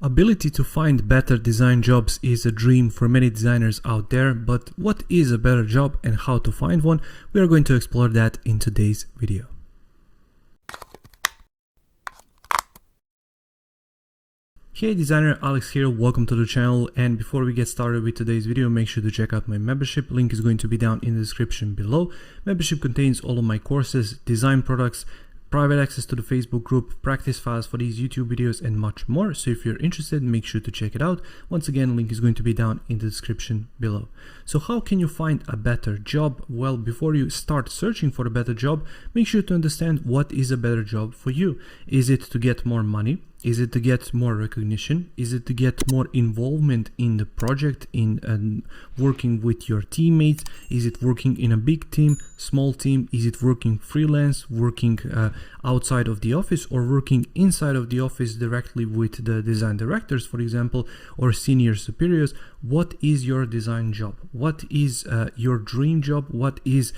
Ability to find better design jobs is a dream for many designers out there, but what is a better job and how to find one? We are going to explore that in today's video. Hey designer, Alex here, welcome to the channel, and before we get started with today's video, make sure to check out my membership. Link is going to be down in the description below. Membership contains all of my courses, design products, private access to the Facebook group, practice files for these YouTube videos, and much more. So if you're interested, make sure to check it out. Once again, link is going to be down in the description below. So how can you find a better job? Well, before you start searching for a better job, make sure to understand what is a better job for you. Is it to get more money? Is it to get more recognition? Is it to get more involvement in the project, in working with your teammates? Is it working in a big team, small team? Is it working freelance, working outside of the office, or working inside of the office directly with the design directors, for example, or senior superiors? What is your design job? What is your dream job? What is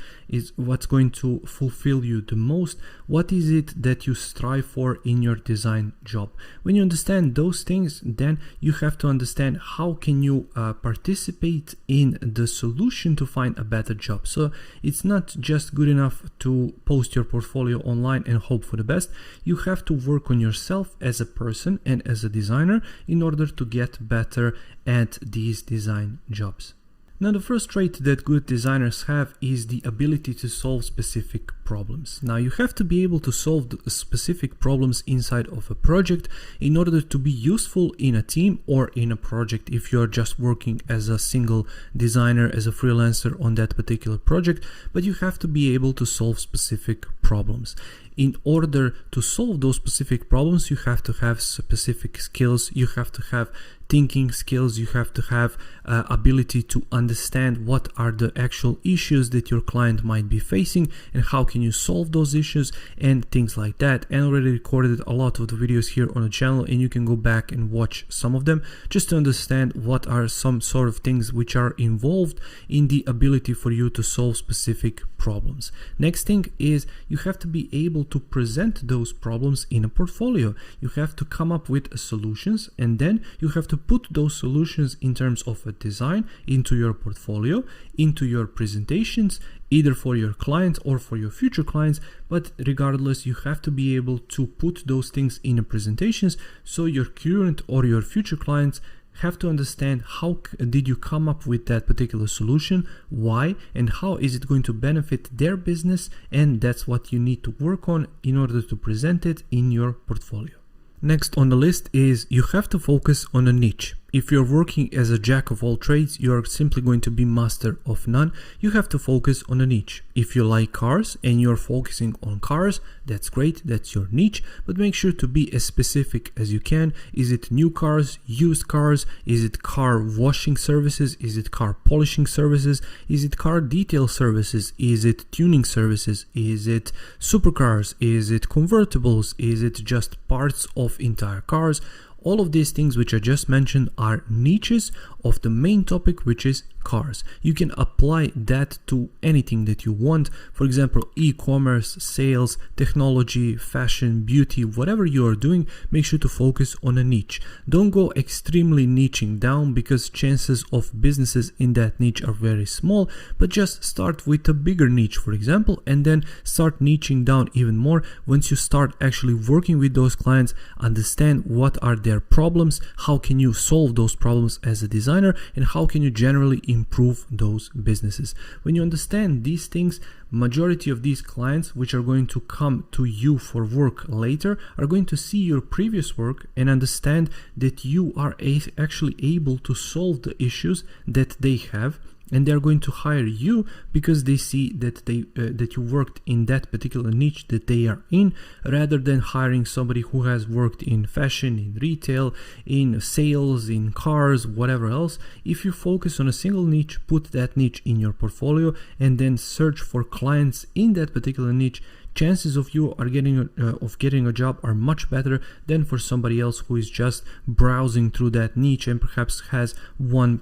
what's going to fulfill you the most? What is it that you strive for in your design job? When you understand those things, then you have to understand how can you participate in the solution to find a better job. So it's not just good enough to post your portfolio online and hope for the best. You have to work on yourself as a person and as a designer in order to get better at these design jobs. Now, the first trait that good designers have is the ability to solve specific problems. Now, you have to be able to solve the specific problems inside of a project in order to be useful in a team or in a project if you're just working as a single designer, as a freelancer on that particular project, but you have to be able to solve specific problems. In order to solve those specific problems, you have to have specific skills, you have to have thinking skills, you have to have ability to understand what are the actual issues that your client might be facing and how can you solve those issues and things like that. And already recorded a lot of the videos here on the channel, and you can go back and watch some of them just to understand what are some sort of things which are involved in the ability for you to solve specific problems. Next thing is you have to be able to present those problems in a portfolio. You have to come up with solutions, and then you have to put those solutions in terms of a design into your portfolio, into your presentations, either for your clients or for your future clients. But regardless, you have to be able to put those things in a presentations so your current or your future clients have to understand how did you come up with that particular solution, why, and how is it going to benefit their business, and that's what you need to work on in order to present it in your portfolio. Next on the list is you have to focus on a niche. If you're working as a jack of all trades, you're simply going to be master of none. You have to focus on a niche. If you like cars and you're focusing on cars, that's great, that's your niche, but make sure to be as specific as you can. Is it new cars, used cars? Is it car washing services? Is it car polishing services? Is it car detail services? Is it tuning services? Is it supercars? Is it convertibles? Is it just parts of entire cars? All of these things which I just mentioned are niches of the main topic, which is cars. You can apply that to anything that you want. For example, e-commerce, sales, technology, fashion, beauty, whatever you are doing, make sure to focus on a niche. Don't go extremely niching down because chances of businesses in that niche are very small, but just start with a bigger niche, for example, and then start niching down even more. Once you start actually working with those clients, understand what are their problems, how can you solve those problems as a designer, and how can you generally improve those businesses. When you understand these things, majority of these clients which are going to come to you for work later are going to see your previous work and understand that you are actually able to solve the issues that they have, and they're going to hire you because they see that that you worked in that particular niche that they are in, rather than hiring somebody who has worked in fashion, in retail, in sales, in cars, whatever else. If you focus on a single niche, put that niche in your portfolio and then search for clients in that particular niche, chances of you are getting a job are much better than for somebody else who is just browsing through that niche and perhaps has one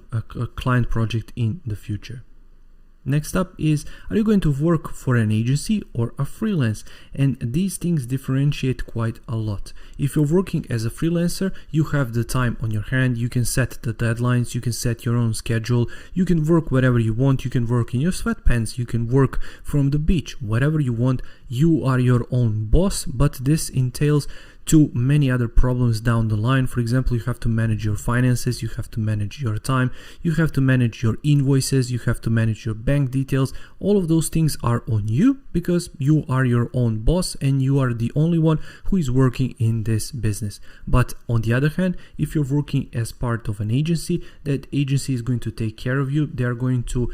client project in the future. Next up is, are you going to work for an agency or a freelance? And these things differentiate quite a lot. If you're working as a freelancer, you have the time on your hand, you can set the deadlines, you can set your own schedule, you can work whatever you want, you can work in your sweatpants, you can work from the beach, whatever you want. You are your own boss, but this entails to many other problems down the line. For example, you have to manage your finances, you have to manage your time, you have to manage your invoices, you have to manage your bank details. All of those things are on you because you are your own boss and you are the only one who is working in this business. But on the other hand, if you're working as part of an agency, that agency is going to take care of you. They are going to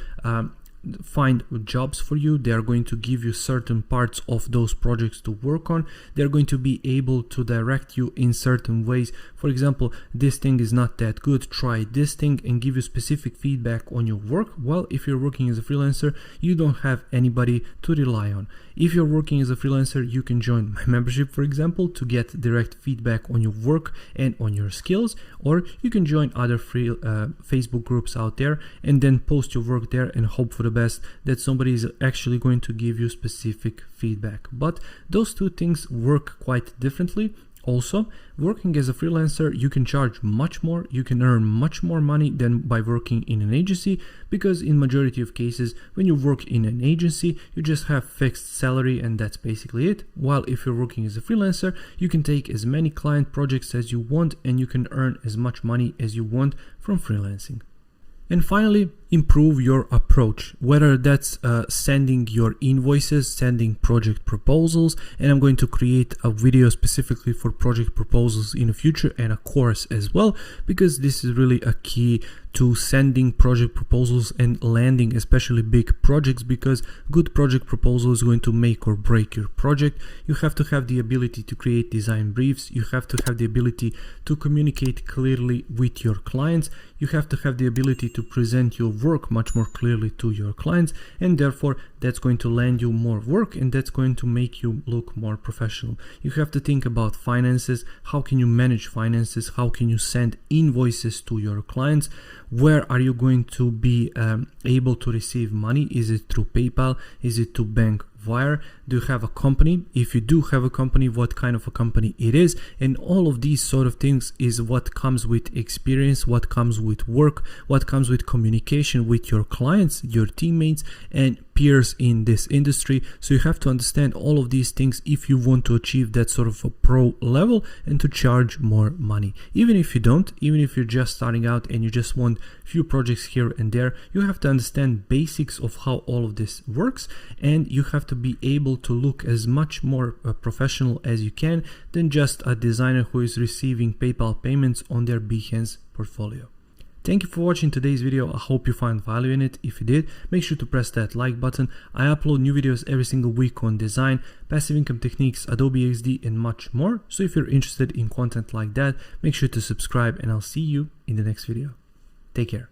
find jobs for you. They are going to give you certain parts of those projects to work on. They're going to be able to direct you in certain ways. For example, this thing is not that good, try this thing, and give you specific feedback on your work. Well, if you're working as a freelancer, you don't have anybody to rely on. If you're working as a freelancer, you can join my membership, for example, to get direct feedback on your work and on your skills, or you can join other free Facebook groups out there and then post your work there and hope for the best that somebody is actually going to give you specific feedback. But those two things work quite differently. Also, working as a freelancer, you can charge much more, you can earn much more money than by working in an agency, because in majority of cases, when you work in an agency, you just have fixed salary and that's basically it. While if you're working as a freelancer, you can take as many client projects as you want and you can earn as much money as you want from freelancing. And finally, improve your approach, whether that's sending your invoices, sending project proposals, and I'm going to create a video specifically for project proposals in the future and a course as well, because this is really a key to sending project proposals and landing especially big projects, because good project proposal is going to make or break your project. You have to have the ability to create design briefs, you have to have the ability to communicate clearly with your clients, you have to have the ability to present your work much more clearly to your clients, and therefore that's going to land you more work and that's going to make you look more professional. You have to think about finances. How can you manage finances? How can you send invoices to your clients? Where are you going to be able to receive money? Is it through PayPal? Is it through bank wire? Do you have a company? If you do have a company, what kind of a company it is? And all of these sort of things is what comes with experience, what comes with work, what comes with communication with your clients, your teammates, and peers in this industry. So you have to understand all of these things if you want to achieve that sort of a pro level and to charge more money. Even if you don't, even if you're just starting out and you just want a few projects here and there, you have to understand basics of how all of this works, and you have to be able to look as much more professional as you can than just a designer who is receiving PayPal payments on their Behance portfolio. Thank you for watching today's video. I hope you found value in it. If you did, make sure to press that like button. I upload new videos every single week on design, passive income techniques, Adobe XD, and much more. So if you're interested in content like that, make sure to subscribe, and I'll see you in the next video. Take care.